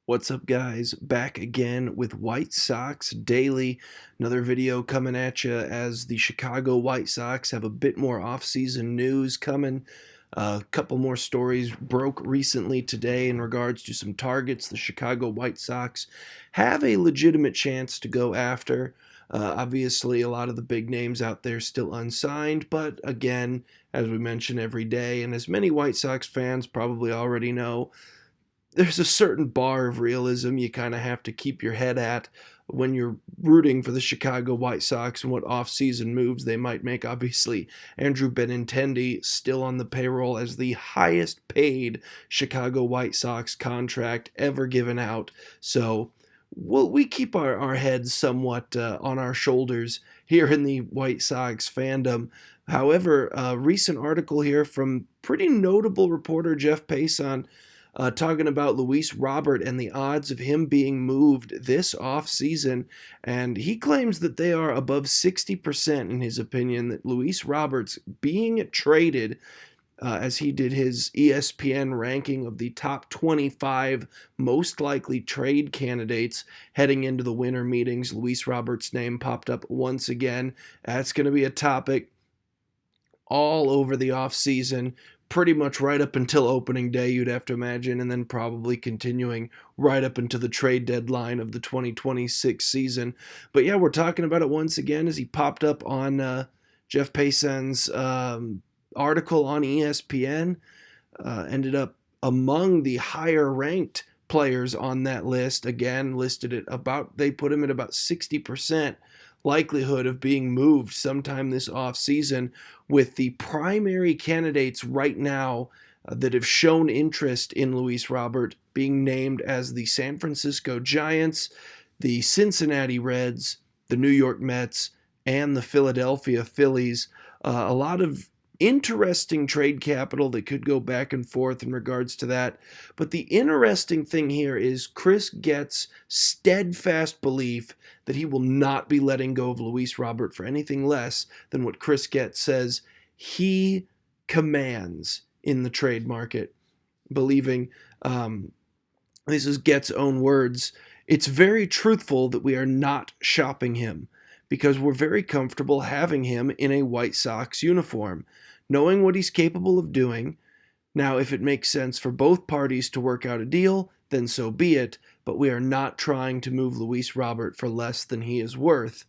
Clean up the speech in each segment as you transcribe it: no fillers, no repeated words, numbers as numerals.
What's up, guys? Back again with White Sox Daily. Another video coming at you as the Chicago White Sox have a bit more offseason news coming. A couple more stories broke recently today in regards to some targets the Chicago White Sox have a legitimate chance to go after. Obviously, a lot of the big names out there still unsigned, but again, as we mention every day, and as many White Sox fans probably already know, there's a certain bar of realism you kind of have to keep your head at when you're rooting for the Chicago White Sox and what offseason moves they might make. Obviously, Andrew Benintendi still on the payroll as the highest paid Chicago White Sox contract ever given out. So we keep our heads somewhat on our shoulders here in the White Sox fandom. However, a recent article here from pretty notable reporter Jeff Passan talking about Luis Robert and the odds of him being moved this offseason. And he claims that they are above 60% in his opinion, that Luis Roberts being traded, as he did his ESPN ranking of the top 25 most likely trade candidates heading into the winter meetings. Luis Roberts' name popped up once again. That's going to be a topic all over the offseason, pretty much right up until opening day, you'd have to imagine, and then probably continuing right up until the trade deadline of the 2026 season. But yeah, we're talking about it once again as he popped up on Jeff Passan's article on ESPN. Ended up among the higher ranked players on that list. Again, listed at about, they put him at about 60% likelihood of being moved sometime this offseason, with the primary candidates right now that have shown interest in Luis Robert being named as the San Francisco Giants, the Cincinnati Reds, the New York Mets, and the Philadelphia Phillies. A lot of interesting trade capital that could go back and forth in regards to that. But the interesting thing here is Chris Getz' steadfast belief that he will not be letting go of Luis Robert for anything less than what Chris Getz says he commands in the trade market. Believing, this is Getz' own words, it's very truthful that we are not shopping him because we're very comfortable having him in a White Sox uniform, knowing what he's capable of doing. Now, if it makes sense for both parties to work out a deal, then so be it, but we are not trying to move Luis Robert for less than he is worth.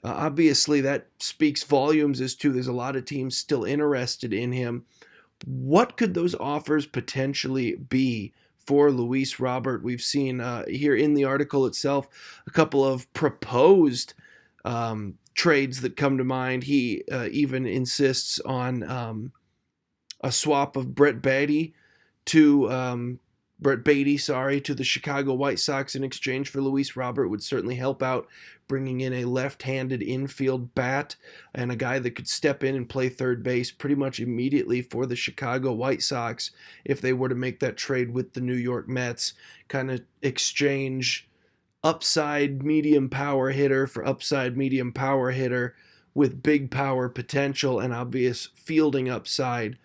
Obviously, that speaks volumes as to there's a lot of teams still interested in him. What could those offers potentially be for Luis Robert? We've seen here in the article itself a couple of proposed trades that come to mind. He even insists on a swap of Brett Beatty to the Chicago White Sox in exchange for Luis Robert would certainly help out, bringing in a left-handed infield bat and a guy that could step in and play third base pretty much immediately for the Chicago White Sox if they were to make that trade with the New York Mets, kind of exchange upside medium power hitter for upside medium power hitter with big power potential and obvious fielding upside.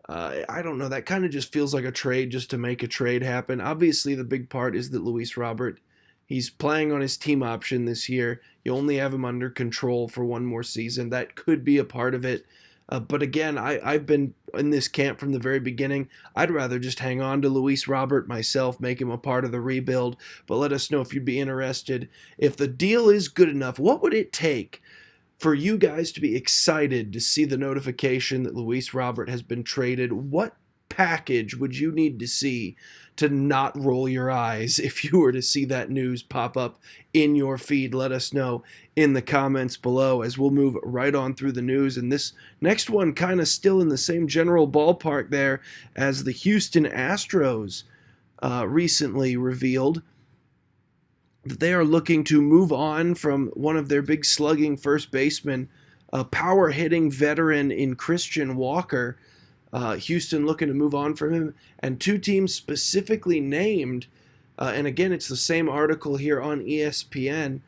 I don't know. That kind of just feels like a trade just to make a trade happen. Obviously, the big part is that Luis Robert, he's playing on his team option this year. You only have him under control for one more season. That could be a part of it. But again, I've been in this camp from the very beginning. I'd rather just hang on to Luis Robert myself, make him a part of the rebuild. But let us know if you'd be interested. If the deal is good enough, what would it take for you guys to be excited to see the notification that Luis Robert has been traded? What package would you need to see to not roll your eyes if you were to see that news pop up in your feed? Let us know in the comments below as we'll move right on through the news. And this next one kind of still in the same general ballpark there as the Houston Astros recently revealed that they are looking to move on from one of their big slugging first basemen, a power hitting veteran in Christian Walker. Houston looking to move on from him, and two teams specifically named, and again, it's the same article here on ESPN,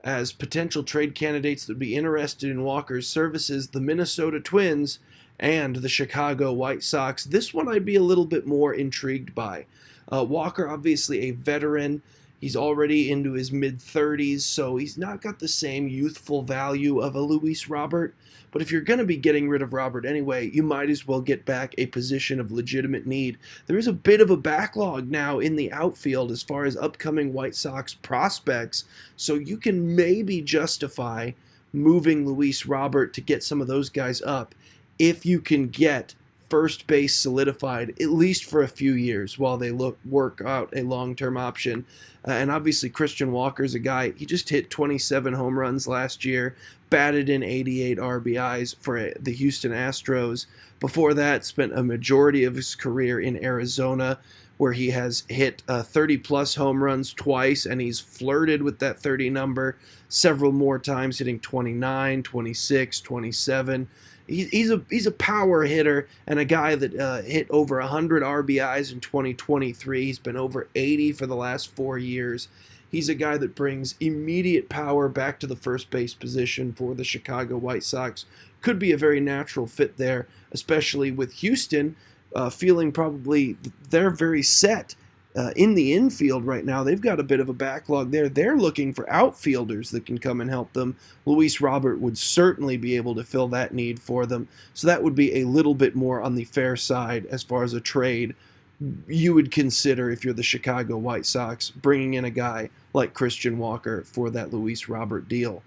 as potential trade candidates that would be interested in Walker's services: the Minnesota Twins and the Chicago White Sox. This one I'd be a little bit more intrigued by. Walker, obviously a veteran. He's already into his mid-30s, so he's not got the same youthful value of a Luis Robert. But if you're going to be getting rid of Robert anyway, you might as well get back a position of legitimate need. There is a bit of a backlog now in the outfield as far as upcoming White Sox prospects, so you can maybe justify moving Luis Robert to get some of those guys up if you can get first base solidified at least for a few years while they work out a long-term option. And obviously Christian Walker's a guy, he just hit 27 home runs last year, batted in 88 RBIs for the Houston Astros. Before that, spent a majority of his career in Arizona, where he has hit 30-plus home runs twice, and he's flirted with that 30 number several more times, hitting 29, 26, 27. He's a power hitter and a guy that hit over 100 RBIs in 2023. He's been over 80 for the last 4 years. He's a guy that brings immediate power back to the first base position for the Chicago White Sox. Could be a very natural fit there, especially with Houston feeling probably they're very set in the infield right now. They've got a bit of a backlog there. They're looking for outfielders that can come and help them. Luis Robert would certainly be able to fill that need for them. So that would be a little bit more on the fair side as far as a trade you would consider if you're the Chicago White Sox, bringing in a guy like Christian Walker for that Luis Robert deal.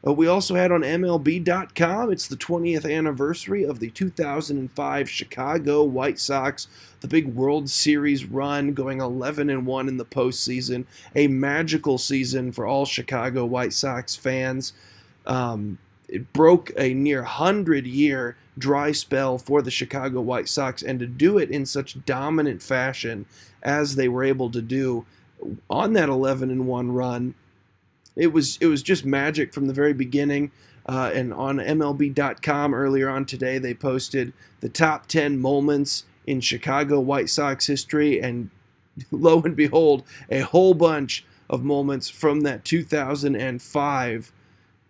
We also had on MLB.com, it's the 20th anniversary of the 2005 Chicago White Sox, the big World Series run, going 11-1 in the postseason, a magical season for all Chicago White Sox fans. It broke a near 100-year dry spell for the Chicago White Sox, and to do it in such dominant fashion as they were able to do on that 11-1 run, it was just magic from the very beginning. And on MLB.com earlier on today, they posted the top 10 moments in Chicago White Sox history, and lo and behold, a whole bunch of moments from that 2005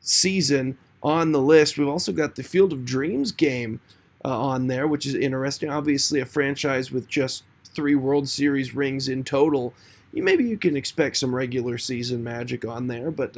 season on the list. We've also got the Field of Dreams game on there, which is interesting. Obviously, a franchise with just 3 World Series rings in total. Maybe you can expect some regular season magic on there, but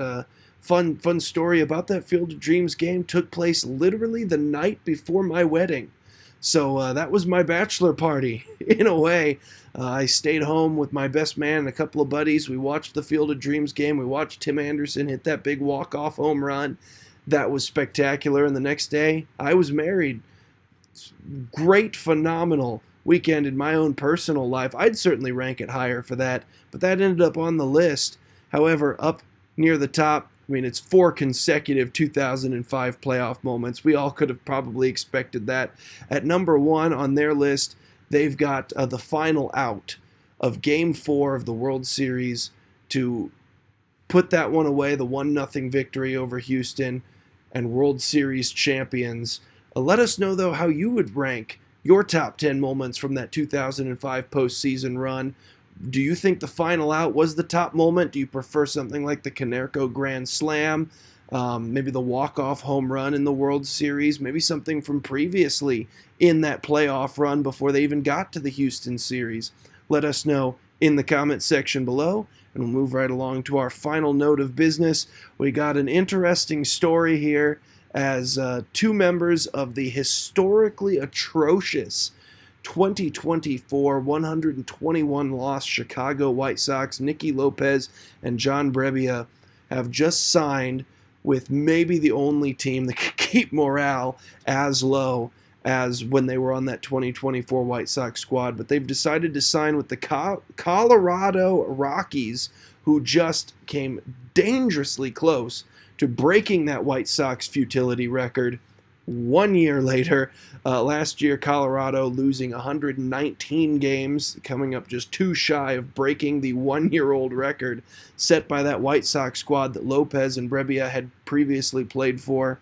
fun story about that Field of Dreams game took place literally the night before my wedding. So that was my bachelor party, in a way. I stayed home with my best man and a couple of buddies. We watched the Field of Dreams game. We watched Tim Anderson hit that big walk-off home run. That was spectacular. And the next day, I was married. Great, phenomenal weekend in my own personal life. I'd certainly rank it higher for that, but that ended up on the list. However, up near the top, I mean, it's 4 consecutive 2005 playoff moments. We all could have probably expected that. At number 1 on their list, they've got the final out of Game 4 of the World Series to put that one away, the 1-0 victory over Houston and World Series champions. Let us know, though, how you would rank your top 10 moments from that 2005 postseason run. Do you think the final out was the top moment? Do you prefer something like the Konerko Grand Slam? Maybe the walk-off home run in the World Series? Maybe something from previously in that playoff run before they even got to the Houston series? Let us know in the comments section below, and we'll move right along to our final note of business. We got an interesting story here as 2 members of the historically atrocious 2024 121-loss Chicago White Sox, Nicky Lopez and John Brebbia, have just signed with maybe the only team that can keep morale as low as when they were on that 2024 White Sox squad. But they've decided to sign with the Colorado Rockies, who just came dangerously close to breaking that White Sox futility record 1 year later. Last year, Colorado losing 119 games, coming up just 2 shy of breaking the 1-year-old record set by that White Sox squad that Lopez and Brebbia had previously played for.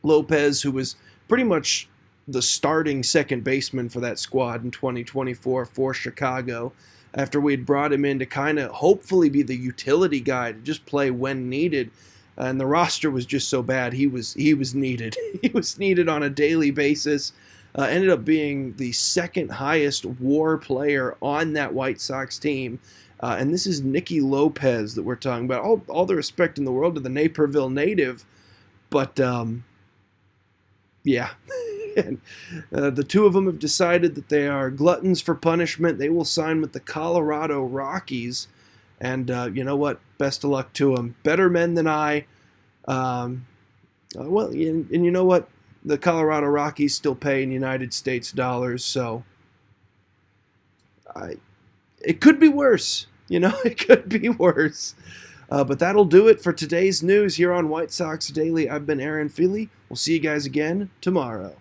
Lopez, who was pretty much the starting second baseman for that squad in 2024 for Chicago, after we'd brought him in to kind of hopefully be the utility guy to just play when needed. And the roster was just so bad, he was needed. He was needed on a daily basis. ended up being the second highest WAR player on that White Sox team. And this is Nicky Lopez that we're talking about. All the respect in the world to the Naperville native, but yeah. And, the two of them have decided that they are gluttons for punishment. They will sign with the Colorado Rockies. And you know what? Best of luck to them. Better men than I. Well, and you know what? The Colorado Rockies still pay in United States dollars, so it could be worse. You know, it could be worse. But that'll do it for today's news here on White Sox Daily. I've been Aaron Feely. We'll see you guys again tomorrow.